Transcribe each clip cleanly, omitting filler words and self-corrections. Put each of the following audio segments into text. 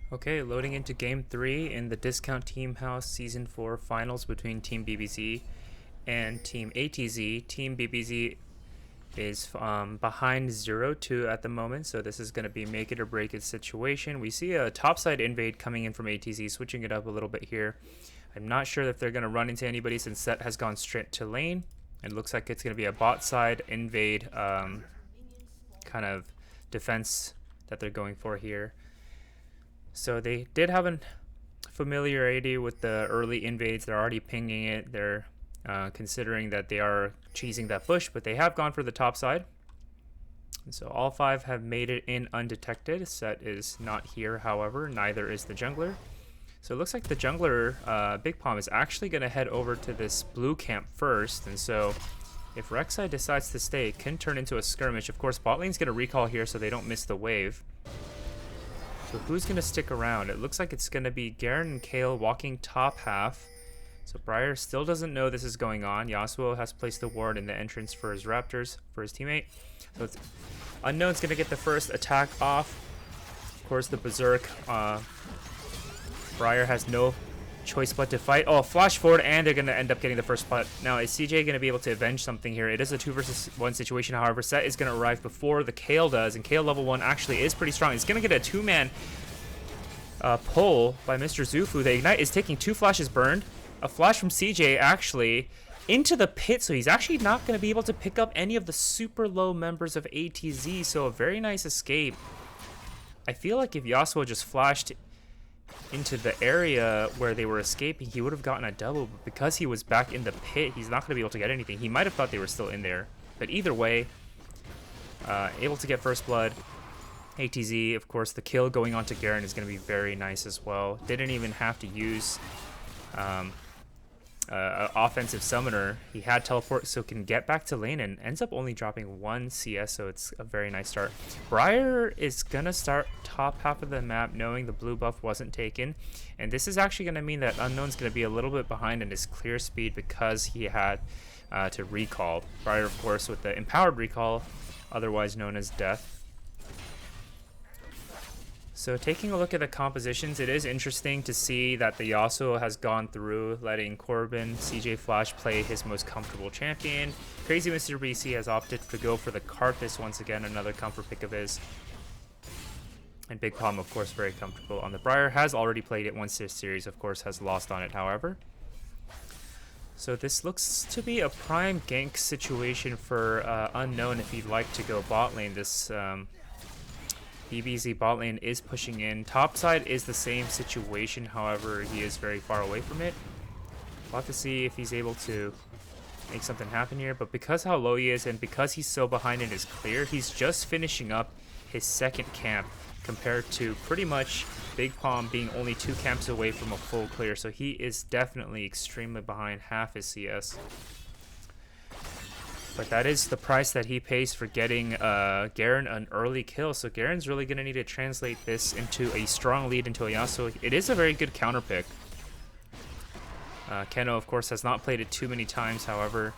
Okay, loading into Game 3 in the Discount Team House Season 4 Finals between Team BBZ and Team ATZ. Team BBZ is behind 0-2 at the moment, so this is going to be make it or break it situation. We see a topside invade coming in from ATZ, switching it up a little bit here. I'm not sure if they're going to run into anybody since Set has gone straight to lane. It looks like it's going to be a bot side invade kind of defense that they're going for here. So they did have a familiarity with the early invades. They're already pinging it. They're considering that they are cheesing that bush, but they have gone for the top side. And so all 5 have made it in undetected. Set is not here, however. Neither is the jungler. So it looks like the jungler, Big Palm, is actually going to head over to this blue camp first. And so if Rek'Sai decides to stay, it can turn into a skirmish. Of course, bot lane's going to recall here so they don't miss the wave. So who's going to stick around? It looks like it's going to be Garen and Kale walking top half. So Briar still doesn't know this is going on. Yasuo has placed the ward in the entrance for his Raptors, for his teammate. So it's Unknown's going to get the first attack off. Of course, the Berserk. Briar has no choice but to fight. Oh, flash forward, and they're going to end up getting the first spot. Now, is CJ going to be able to avenge something here? It is a 2 versus 1 situation. However, Set is going to arrive before the Kale does, and Kale level 1 actually is pretty strong. He's going to get a 2-man pull by Mr. Zufu. The Ignite is taking 2 flashes burned. A flash from CJ actually into the pit, so he's actually not going to be able to pick up any of the super low members of ATZ, so a very nice escape. I feel like if Yasuo just flashed into the area where they were escaping, he would have gotten a double, but because he was back in the pit, he's not going to be able to get anything. He might have thought they were still in there, but either way, able to get first blood. ATZ, of course, the kill going on to Garen is going to be very nice as well. Didn't even have to use offensive summoner. He had teleport, so can get back to lane and ends up only dropping 1 CS, so it's a very nice start. Briar is gonna start top half of the map knowing the blue buff wasn't taken, and this is actually gonna mean that Unknown's gonna be a little bit behind in his clear speed because he had to recall. Briar, of course, with the empowered recall, otherwise known as death. So taking a look at the compositions, it is interesting to see that the Yasuo has gone through, letting Corbin, CJ Flash play his most comfortable champion. Crazy Mr. BC has opted to go for the Karthus once again, another comfort pick of his. And Big Palm, of course, very comfortable on the Briar. Has already played it once this series, of course, has lost on it, however. So this looks to be a prime gank situation for Unknown if he'd like to go bot lane. This BBZ bot lane is pushing in. Topside is the same situation, however, he is very far away from it. We'll have to see if he's able to make something happen here, but because how low he is and because he's so behind in his clear, he's just finishing up his second camp compared to pretty much Big Palm being only 2 camps away from a full clear, so he is definitely extremely behind half his CS. But that is the price that he pays for getting Garen an early kill. So Garen's really going to need to translate this into a strong lead into a Yasuo. It is a very good counter pick. Keno, of course, has not played it too many times. However,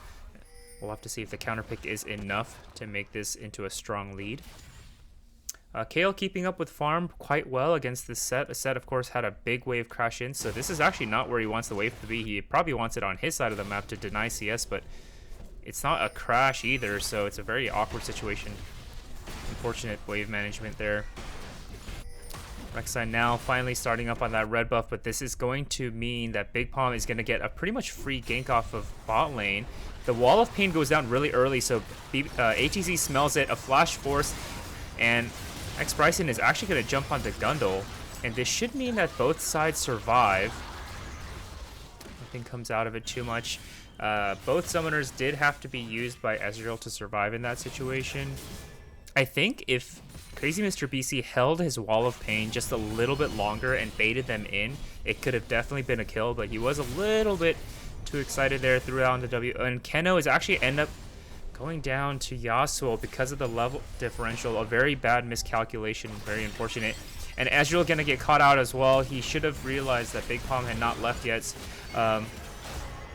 we'll have to see if the counter pick is enough to make this into a strong lead. Kale keeping up with farm quite well against this set. The set, of course, had a big wave crash in. So this is actually not where he wants the wave to be. He probably wants it on his side of the map to deny CS, but it's not a crash either, so it's a very awkward situation. Unfortunate wave management there. Rek'Sai now finally starting up on that red buff, but this is going to mean that Big Palm is going to get a pretty much free gank off of bot lane. The Wall of Pain goes down really early, so ATZ smells it, a flash force, and X Bryson is actually going to jump onto Gundle, and this should mean that both sides survive. Nothing comes out of it too much. Both summoners did have to be used by Ezreal to survive in that situation. I think if Crazy Mr. BC held his Wall of Pain just a little bit longer and baited them in, it could have definitely been a kill, but he was a little bit too excited there, threw out on the W. And Keno is actually end up going down to Yasuo because of the level differential. A very bad miscalculation, very unfortunate. And Ezreal gonna get caught out as well. He should have realized that Big Palm had not left yet.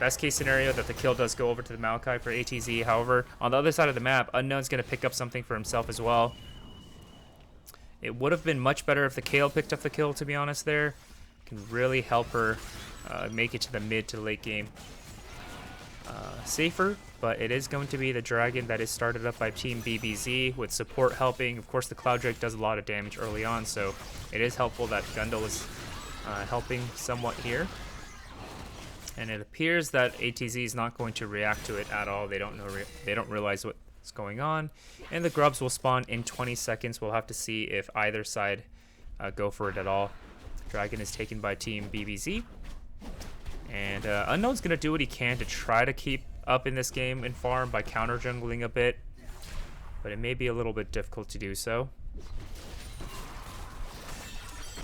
Best case scenario that the kill does go over to the Maokai for ATZ. However, on the other side of the map, Unknown's going to pick up something for himself as well. It would have been much better if the Kale picked up the kill, to be honest there. Can really help her make it to the mid to late game safer, but it is going to be the Dragon that is started up by Team BBZ with support helping. Of course, the Cloud Drake does a lot of damage early on, so it is helpful that Gundle is helping somewhat here. And it appears that ATZ is not going to react to it at all. They don't know. They don't realize what's going on, and the grubs will spawn in 20 seconds. We'll have to see if either side go for it at all. Dragon is taken by Team BBZ, and Unknown's gonna do what he can to try to keep up in this game and farm by counter jungling a bit, but it may be a little bit difficult to do so.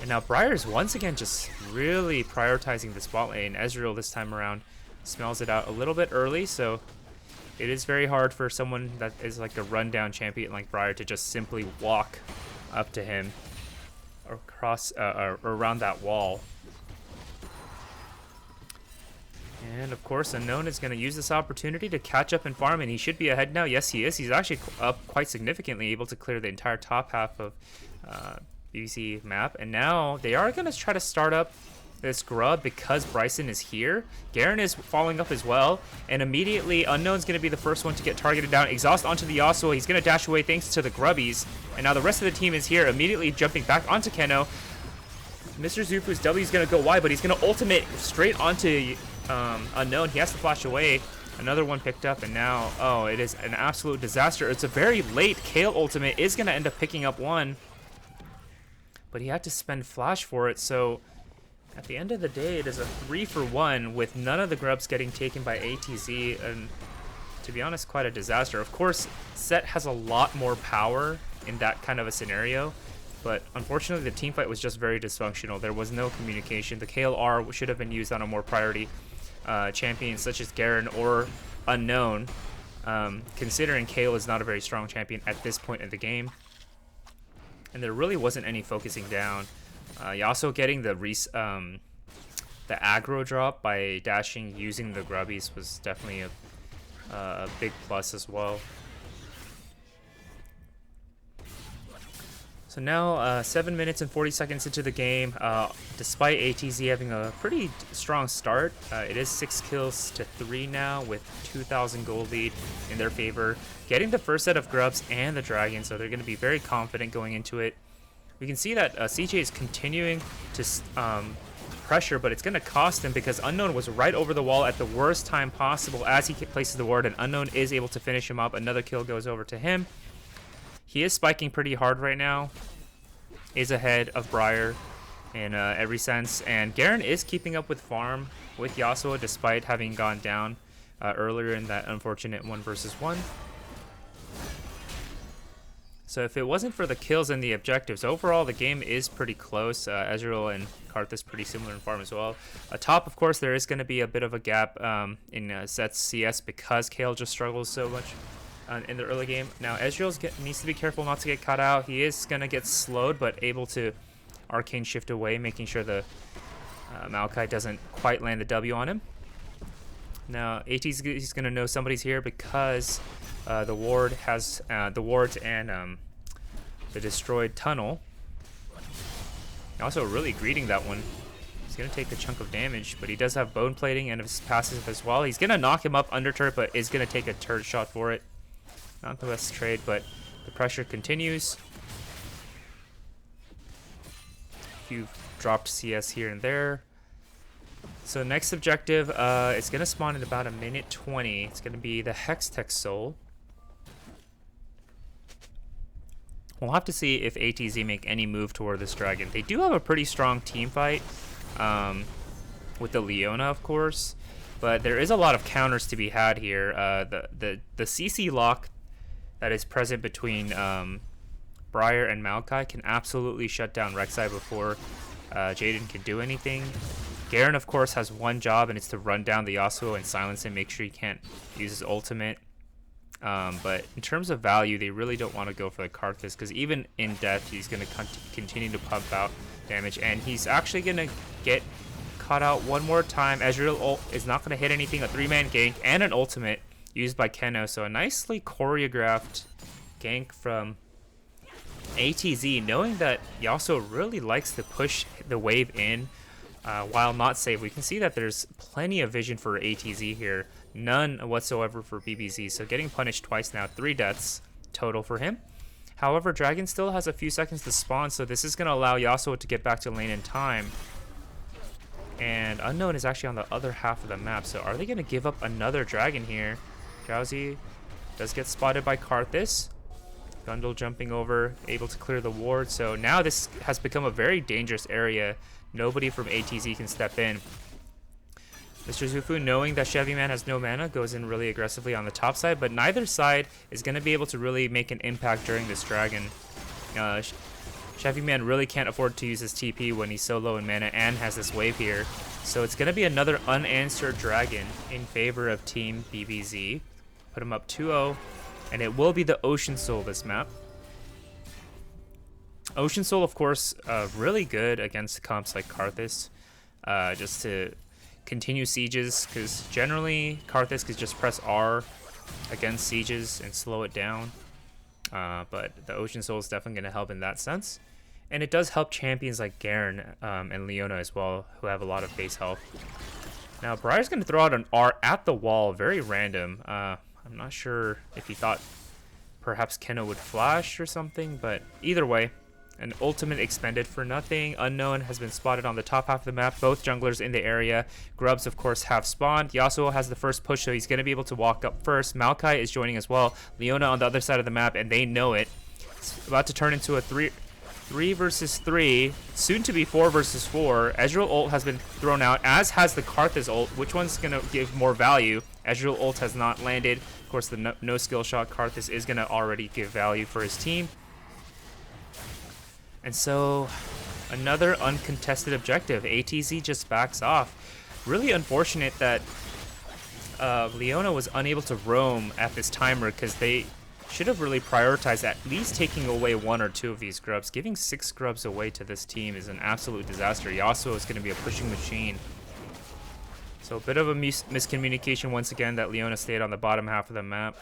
And now Briar's once again just really prioritizing the spot lane. Ezreal this time around smells it out a little bit early, so it is very hard for someone that is like a rundown champion like Briar to just simply walk up to him or across or around that wall. And of course, Unknown is going to use this opportunity to catch up and farm, and he should be ahead now. Yes, he is. He's actually up quite significantly, able to clear the entire top half of BBC map. And now they are going to try to start up this grub because Bryson is here. Garen is following up as well, and immediately Unknown's going to be the first one to get targeted down. Exhaust onto the Yasuo. He's going to dash away thanks to the grubbies, and now the rest of the team is here, immediately jumping back onto Keno. Mr. Zufu's W is going to go wide, but he's going to ultimate straight onto Unknown. He has to flash away. Another one picked up, and now, oh, it is an absolute disaster. It's a very late Kale ultimate. Is going to end up picking up one, but he had to spend flash for it, so at the end of the day, it is a 3-for-1 with none of the grubs getting taken by ATZ, and to be honest, quite a disaster. Of course, Set has a lot more power in that kind of a scenario, but unfortunately the team fight was just very dysfunctional. There was no communication. The Kale R should have been used on a more priority champion such as Garen or Unknown, considering Kale is not a very strong champion at this point in the game. And there really wasn't any focusing down. Yasuo getting the aggro drop by dashing using the grubbies was definitely a big plus as well. So now 7 minutes and 40 seconds into the game, despite ATZ having a pretty strong start, it is 6 kills to 3 now with 2,000 gold lead in their favor, getting the first set of grubs and the dragon, so they're going to be very confident going into it. We can see that CJ is continuing to pressure, but it's going to cost him because Unknown was right over the wall at the worst time possible as he places the ward, and Unknown is able to finish him up. Another kill goes over to him. He is spiking pretty hard right now, is ahead of Briar in every sense, and Garen is keeping up with farm with Yasuo despite having gone down earlier in that unfortunate 1-versus-1. So if it wasn't for the kills and the objectives, overall the game is pretty close. Ezreal and Karthus pretty similar in farm as well. Top, of course, there is going to be a bit of a gap in Set's CS because Kale just struggles so much in the early game. Now Ezreal needs to be careful not to get caught out. He is going to get slowed, but able to arcane shift away, making sure the Maokai doesn't quite land the W on him. Now AT's he's going to know somebody's here because the ward has the wards and the destroyed tunnel. Also really greeting that one. He's going to take a chunk of damage, but he does have bone plating and his passive as well. He's going to knock him up under turret, but is going to take a turret shot for it. Not the best trade, but the pressure continues. A few dropped CS here and there. So next objective, it's going to spawn in about a minute 20. It's going to be the Hextech Soul. We'll have to see if ATZ make any move toward this dragon. They do have a pretty strong team fight with the Leona, of course, but there is a lot of counters to be had here. The CC lock that is present between Briar and Maokai can absolutely shut down Rek'Sai before Jaden can do anything. Garen, of course, has one job, and it's to run down the Yasuo and silence him, make sure he can't use his ultimate. But in terms of value, they really don't want to go for the Karthus because even in death, he's going to continue to pump out damage, and he's actually going to get caught out one more time. Ezreal ult is not going to hit anything. A 3-man gank and an ultimate used by Keno, so a nicely choreographed gank from ATZ, knowing that Yasuo really likes to push the wave in while not safe, we can see that there's plenty of vision for ATZ here. None whatsoever for BBZ. So getting punished twice now, 3 deaths total for him. However, Dragon still has a few seconds to spawn, so this is going to allow Yasuo to get back to lane in time. And Unknown is actually on the other half of the map, so are they going to give up another Dragon here? Drowsy does get spotted by Karthus. Gundle jumping over, able to clear the ward. So now this has become a very dangerous area. Nobody from ATZ can step in. Mr. Zufu, knowing that Chevy Man has no mana, goes in really aggressively on the top side, but neither side is going to be able to really make an impact during this Dragon. Chevy Man really can't afford to use his TP when he's so low in mana and has this wave here. So it's going to be another unanswered Dragon in favor of Team BBZ. Put him up 2-0, and it will be the Ocean Soul this map. Ocean Soul, of course, really good against comps like Karthus, just to continue sieges, because generally Karthus could just press R against sieges and slow it down. But the Ocean Soul is definitely going to help in that sense. And it does help champions like Garen and Leona as well, who have a lot of base health. Now, Briar's going to throw out an R at the wall, very random. I'm not sure if he thought perhaps Kenna would flash or something, but either way, an ultimate expended for nothing. Unknown has been spotted on the top half of the map. Both junglers in the area. Grubs, of course, have spawned. Yasuo has the first push, so he's going to be able to walk up first. Maokai is joining as well. Leona on the other side of the map, and they know it. It's about to turn into a 3 versus 3, soon to be 4 versus 4. Ezreal ult has been thrown out, as has the Karthus ult. Which one's going to give more value? Ezreal ult has not landed. Of course, the no skill shot Karthus is going to already give value for his team. And so, another uncontested objective. ATZ just backs off. Really unfortunate that Leona was unable to roam at this timer, because they should have really prioritized at least taking away 1 or 2 of these grubs. Giving 6 grubs away to this team is an absolute disaster. Yasuo is going to be a pushing machine. So a bit of a miscommunication once again that Leona stayed on the bottom half of the map.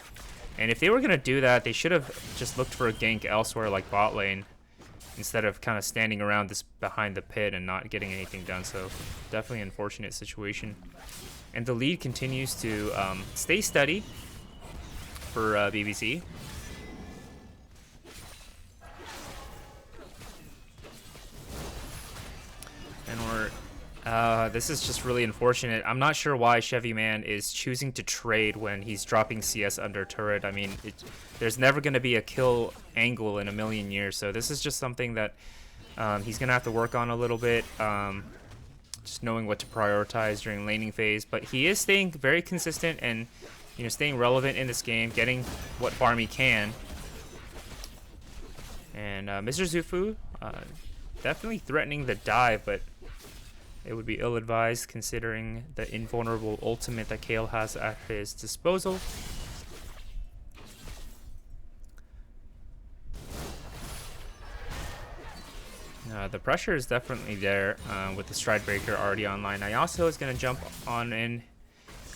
And if they were going to do that, they should have just looked for a gank elsewhere like bot lane, instead of kind of standing around this behind the pit and not getting anything done. So definitely an unfortunate situation. And the lead continues to stay steady for BBC. And this is just really unfortunate. I'm not sure why Chevy Man is choosing to trade when he's dropping CS under turret. I mean, there's never going to be a kill angle in a million years. So this is just something that he's going to have to work on a little bit. Just knowing what to prioritize during laning phase. But he is staying very consistent and, you know, staying relevant in this game, getting what farm he can. And Mr. Zufu definitely threatening the dive, but it would be ill-advised considering the invulnerable ultimate that Kayle has at his disposal. The pressure is definitely there with the Stride Breaker already online. Ayaso is going to jump on in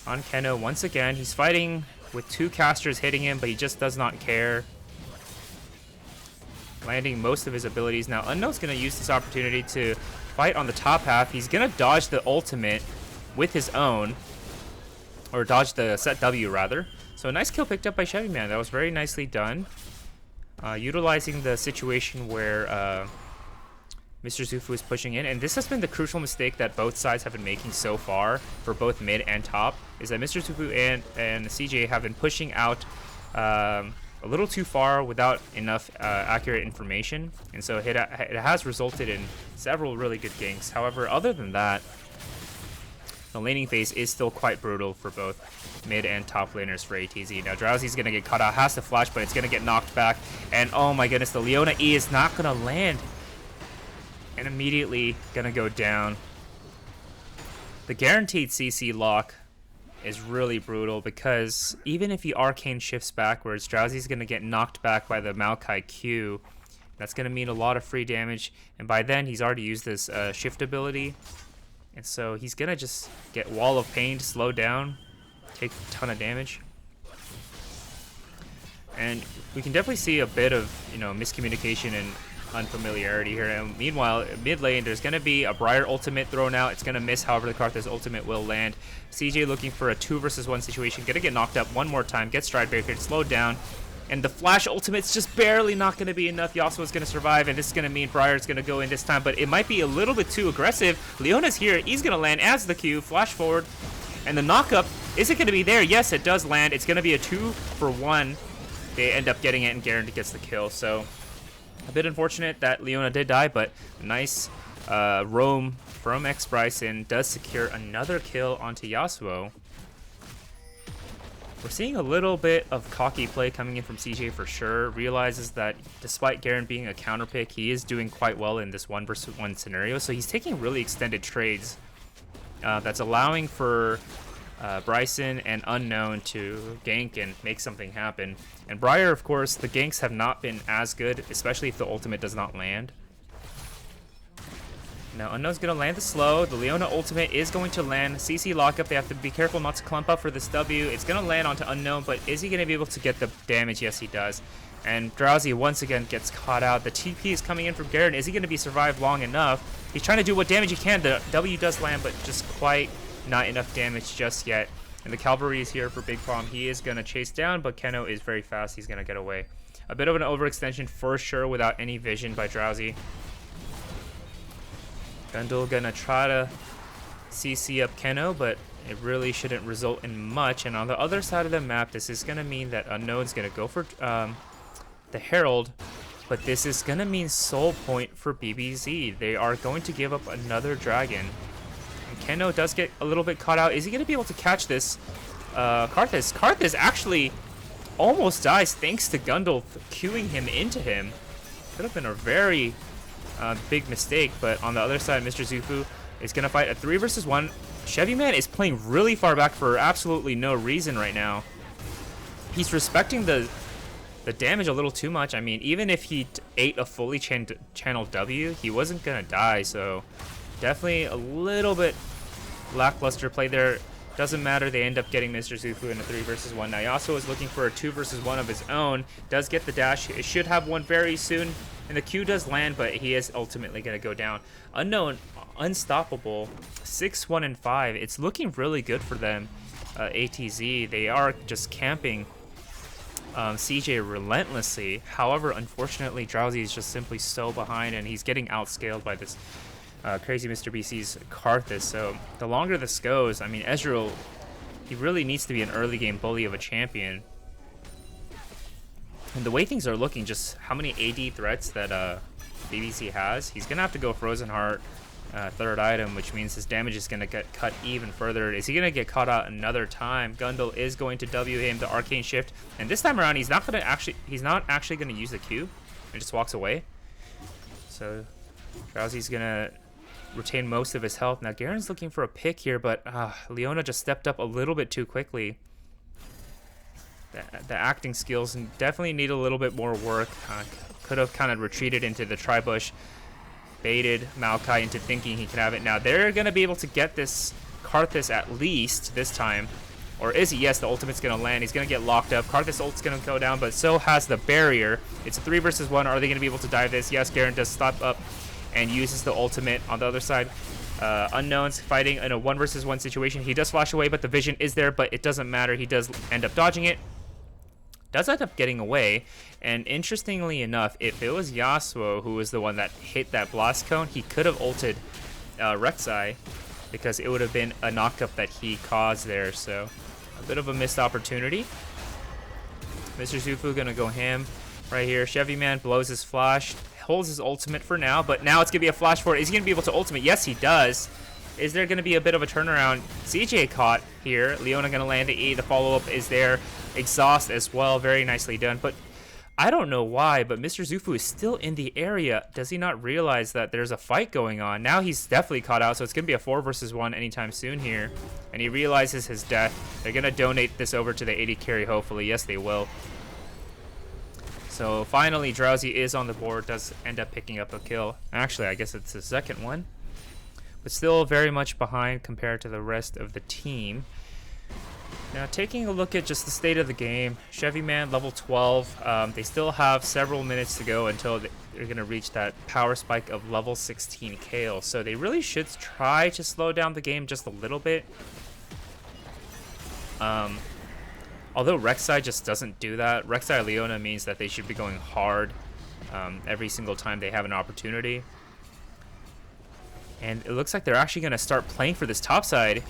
on Keno once again. He's fighting with 2 casters hitting him, but he just does not care. Landing most of his abilities. Now, Unknown's going to use this opportunity to fight on the top half. He's going to dodge the ultimate with his own, or dodge the set W rather. So a nice kill picked up by Chevy Man. That was very nicely done. Utilizing the situation where Mr. Zufu is pushing in, and this has been the crucial mistake that both sides have been making so far for both mid and top, is that Mr. Zufu and CJ have been pushing out a little too far without enough accurate information, and so it has resulted in several really good ganks. However, other than that, the laning phase is still quite brutal for both mid and top laners for ATZ. Now Drowsy's going to get caught out, has to flash, but it's going to get knocked back, and oh my goodness, the Leona E is not going to land, and immediately going to go down. The guaranteed CC lock is really brutal, because even if he arcane shifts backwards, Drowsy's going to get knocked back by the Maokai Q. That's going to mean a lot of free damage, and by then he's already used this shift ability, and so he's going to just get Wall of Pain to slow down, take a ton of damage. And we can definitely see a bit of, miscommunication and unfamiliarity here. And meanwhile, mid lane, there's going to be a Briar ultimate thrown out. It's going to miss, however, the Karthus ultimate will land. CJ looking for a 2 versus 1 situation. Going to get knocked up one more time, get Stride Breaker, slowed down. And the Flash ultimate's just barely not going to be enough. Yasuo's going to survive, and this is going to mean Briar's going to go in this time. But it might be a little bit too aggressive. Leona's here. He's going to land as the Q. Flash forward. And the knockup, is it going to be there? Yes, it does land. It's going to be a 2 for 1. They end up getting it, and Garen gets the kill. So a bit unfortunate that Leona did die, but nice roam from X Bryson does secure another kill onto Yasuo. We're seeing a little bit of cocky play coming in from CJ for sure. Realizes that despite Garen being a counter pick, he is doing quite well in this 1 versus 1 scenario. So he's taking really extended trades that's allowing for Bryson and Unknown to gank and make something happen. And Briar, of course, the ganks have not been as good, especially if the ultimate does not land. Now, Unknown's going to land the slow. The Leona ultimate is going to land. CC lockup. They have to be careful not to clump up for this W. It's going to land onto Unknown, but is he going to be able to get the damage? Yes, he does. And Drowsy once again gets caught out. The TP is coming in from Garen. Is he going to be survived long enough? He's trying to do what damage he can. The W does land, but just quite not enough damage just yet. And the Cavalry is here for Big Palm. He is going to chase down, but Keno is very fast. He's going to get away. A bit of an overextension for sure without any vision by Drowsy. Gundle gonna try to CC up Keno, but it really shouldn't result in much. And on the other side of the map, this is gonna mean that Unknown's gonna go for the Herald, but this is gonna mean soul point for BBZ. They are going to give up another dragon. And Keno does get a little bit caught out. Is he gonna be able to catch this? Karthus. Karthus actually almost dies thanks to Gundle queuing him into him. Could have been a very big mistake, but on the other side, Mr. Zufu is going to fight a 3 versus 1. Chevy Man is playing really far back for absolutely no reason right now. He's respecting the damage a little too much. I mean, even if he ate a fully channeled W, he wasn't going to die, so definitely a little bit lackluster play there. Doesn't matter, they end up getting Mr. Zufu in a 3 versus 1. Now Yasuo is looking for a 2 versus 1 of his own. Does get the dash. It should have one very soon. And the Q does land, but he is ultimately going to go down. Unknown, unstoppable, 6-1 and 5. It's looking really good for them. ATZ, they are just camping CJ relentlessly. However, unfortunately, Drowsy is just simply so behind, and he's getting outscaled by this crazy Mr. BC's Karthus. So the longer this goes, I mean, Ezreal, he really needs to be an early game bully of a champion. And the way things are looking, just how many AD threats that BBC has, he's going to have to go Frozen Heart, third item, which means his damage is going to get cut even further. Is he going to get caught out another time? Gundle is going to W him, the Arcane Shift. And this time around, he's not actually going to use the Q. He just walks away. So Drowsy's going to retain most of his health. Now Garen's looking for a pick here, but Leona just stepped up a little bit too quickly. The acting skills definitely need a little bit more work. Could have kind of retreated into the tri-bush, baited Maokai into thinking he could have it. Now they're going to be able to get this Karthus at least this time. Or is he? Yes, the ultimate's going to land. He's going to get locked up. Karthus ult's going to go down, but so has the barrier. It's a 3 versus 1. Are they going to be able to dive this? Yes, Garen does stop up and uses the ultimate. On the other side, Unknown's fighting in a 1 versus 1 situation. He does flash away, but the vision is there, but it doesn't matter. He does end up dodging it. Does end up getting away, and interestingly enough, if it was Yasuo who was the one that hit that blast cone, he could have ulted Rek'Sai, because it would have been a knockup that he caused there. So a bit of a missed opportunity. Mr. Zufu gonna go ham right here. Chevy Man blows his flash, holds his ultimate for now, but now it's gonna be a flash forward. Is he gonna be able to ultimate? Yes, he does. Is there gonna be a bit of a turnaround? CJ caught here. Leona gonna land the E. The follow-up is there. Exhaust as well, very nicely done. But I don't know why, but Mr. Zufu is still in the area. Does he not realize that there's a fight going on? Now he's definitely caught out, so it's going to be a 4 versus 1 anytime soon here. And he realizes his death. They're going to donate this over to the AD carry, hopefully. Yes, they will. So finally, Drowsy is on the board, does end up picking up a kill. Actually, I guess it's the second one. But still very much behind compared to the rest of the team. Now, taking a look at just the state of the game, Chevy Man level 12. They still have several minutes to go until they're going to reach that power spike of level 16 Kale. So they really should try to slow down the game just a little bit. Although Rek'Sai just doesn't do that. Rek'Sai Leona means that they should be going hard every single time they have an opportunity. And it looks like they're actually going to start playing for this top side.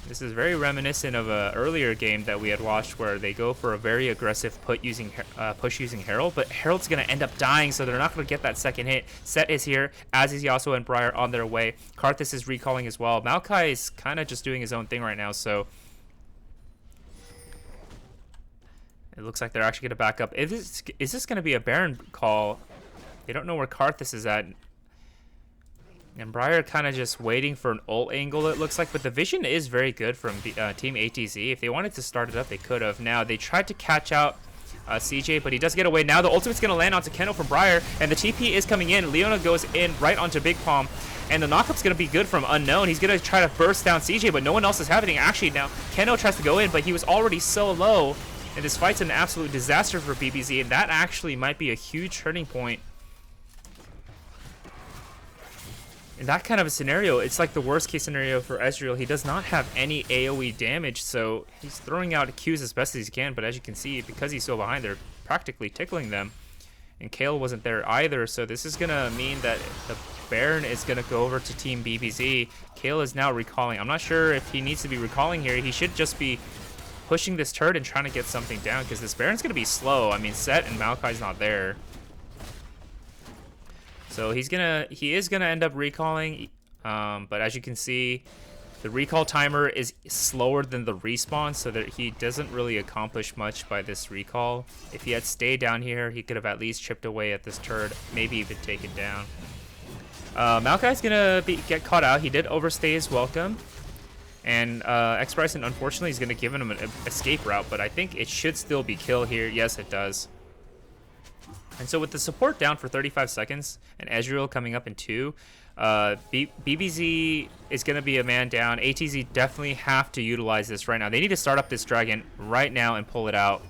This is very reminiscent of an earlier game that we had watched where they go for a very aggressive push using Herald, but Herald's going to end up dying, so they're not going to get that second hit. Set is here, as is Yasuo and Briar on their way. Karthus is recalling as well. Maokai is kind of just doing his own thing right now, so it looks like they're actually going to is this going to be a Baron call? They don't know where Karthus is at. And Briar kind of just waiting for an ult angle, it looks like. But the vision is very good from Team ATZ. If they wanted to start it up, they could have. Now, they tried to catch out CJ, but he does get away. Now, the ultimate's going to land onto Keno from Briar. And the TP is coming in. Leona goes in right onto Big Palm. And the knockup's going to be good from Unknown. He's going to try to burst down CJ, but no one else is happening. Actually, now, Keno tries to go in, but he was already so low. And this fight's an absolute disaster for BBZ. And that actually might be a huge turning point. In that kind of a scenario, it's like the worst case scenario for Ezreal. He does not have any AoE damage, so he's throwing out Qs as best as he can, but as you can see, because he's so behind, they're practically tickling them. And Kale wasn't there either, so this is going to mean that the Baron is going to go over to Team BBZ. Kale is now recalling. I'm not sure if he needs to be recalling here. He should just be pushing this turret and trying to get something down, because this Baron's going to be slow. I mean, Set and Maokai's not there. So he is gonna end up recalling, but as you can see, the recall timer is slower than the respawn, so that he doesn't really accomplish much by this recall. If he had stayed down here, he could have at least chipped away at this turret, maybe even taken down. Maokai's gonna get caught out. He did overstay his welcome, and X-Bryson unfortunately is gonna give him an escape route, but I think it should still be kill here. Yes, it does. And so with the support down for 35 seconds and Ezreal coming up in 2, BBZ is going to be a man down. ATZ definitely have to utilize this right now. They need to start up this dragon right now and pull it out.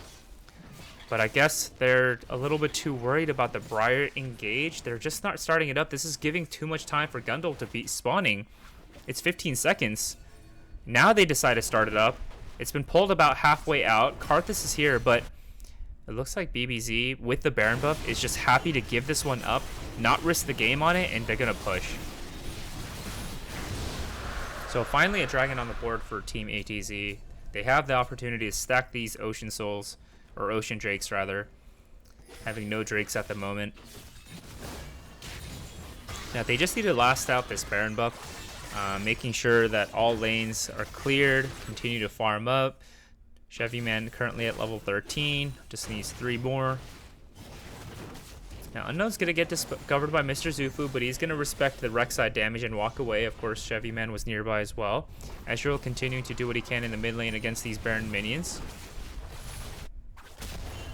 But I guess they're a little bit too worried about the Briar engage. They're just not starting it up. This is giving too much time for Gundle to be spawning. It's 15 seconds. Now they decide to start it up. It's been pulled about halfway out. Karthus is here, but it looks like BBZ, with the Baron buff, is just happy to give this one up, not risk the game on it, and they're going to push. So finally a dragon on the board for Team ATZ. They have the opportunity to stack these Ocean Souls, or Ocean Drakes rather, having no Drakes at the moment. Now they just need to last out this Baron buff, making sure that all lanes are cleared, continue to farm up. Chevy Man currently at level 13, just needs 3 more. Now Unknown's going to get discovered by Mr. Zufu, but he's going to respect the Rek'Sai damage and walk away. Of course, Chevy Man was nearby as well. Ezreal continuing to do what he can in the mid lane against these Baron minions.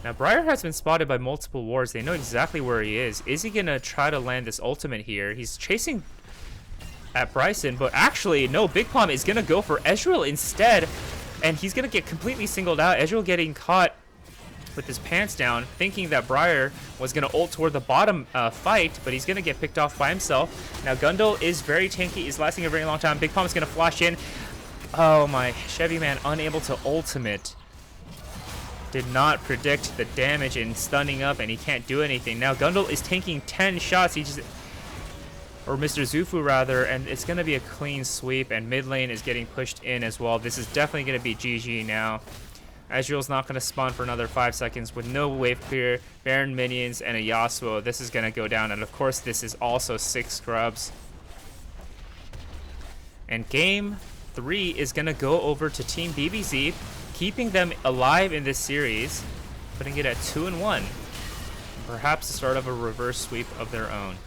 Now Briar has been spotted by multiple wards. They know exactly where he is. Is he going to try to land this ultimate here? He's chasing at Bryson, but actually, no, Big Palm is going to go for Ezreal instead. And he's going to get completely singled out. Ezreal getting caught with his pants down, thinking that Briar was going to ult toward the bottom fight, but he's going to get picked off by himself. Now, Gundle is very tanky, is lasting a very long time. Big Palm is going to flash in. Oh my, Chevy Man unable to ultimate. Did not predict the damage and stunning up, and he can't do anything. Now, Gundle is tanking 10 shots. Or Mr. Zufu rather, and it's going to be a clean sweep, and mid lane is getting pushed in as well. This is definitely going to be GG now. Ezreal's not going to spawn for another 5 seconds with no wave clear, Baron minions, and a Yasuo. This is going to go down, and of course this is also 6 scrubs. And game 3 is going to go over to Team BBZ, keeping them alive in this series, putting it at 2-1. Perhaps the start of a reverse sweep of their own.